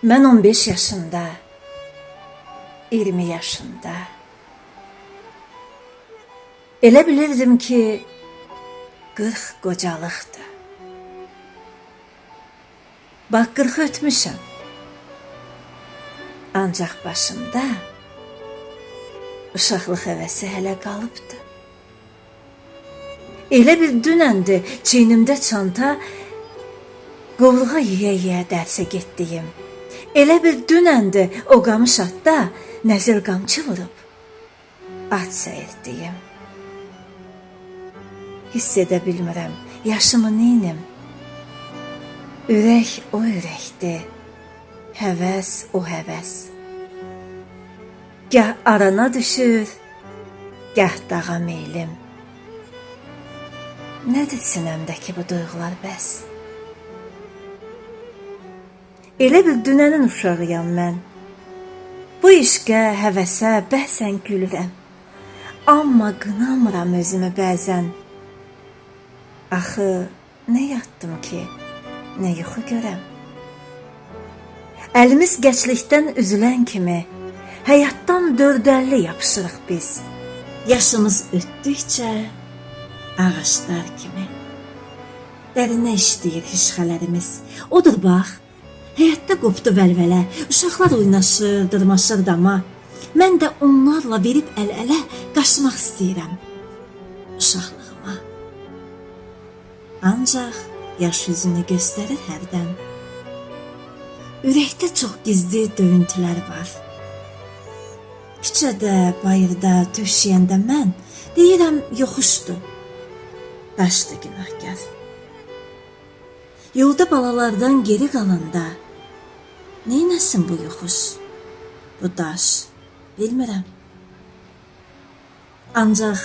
Mən 15 yaşında, 20 yaşında elə bilirdim ki, 40 qocalıqdır. Bax, 40 ötmüşəm. Ancaq başımda uşaqlıq həvəsi hələ qalıbdı. Elə bir dünəndir çiynimdə çanta, qovluğa yeyə-yeyə dərsə getdiyim. Elə bir dünəndir o qamış atda nəzir qamçı vurub at səyirtdiyim. Hiss edə bilmirəm, yaşımı neynim? Ürək o ürəkdir, həvəs o həvəs. Gah arana düşür, gah dağa meylim. Nədir sinəmdəki bu duyğular bəs? Elə bir dünənin uşağıyam mən. Bu işqə, həvəsə bəhsən gülürəm. Amma qınamıram özümü bəzən. Axı, nə yatdım ki, nə yuxu görəm? Əlimiz gəçlikdən üzülən kimi, həyatdan dördəlli yapışırıq biz. Yaşımız ötdükcə, ağaçlar kimi. Dərinə işləyir hişxələrimiz. Odur bax, həyatda qopdu vəlvələ, uşaqlar oynaşır, dırmaşır dama. Mən də onlarla verib əl-ələ qaçmaq istəyirəm uşaqlığıma. Ancaq yaş yüzünü göstərir hərdən. Ürəkdə çox gizli döyüntülər var. Küçədə, bayırda, döşəyəndə mən deyirəm yoxuşdur, daşdı günahkar. Yolda balalardan geri qalanda neynəsin bu yoxuş, bu daş, bilmirəm. Ancaq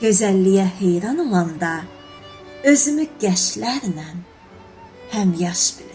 gözəlliyə heyran olanda özümü gəşlərlə həm yaş bilirəm.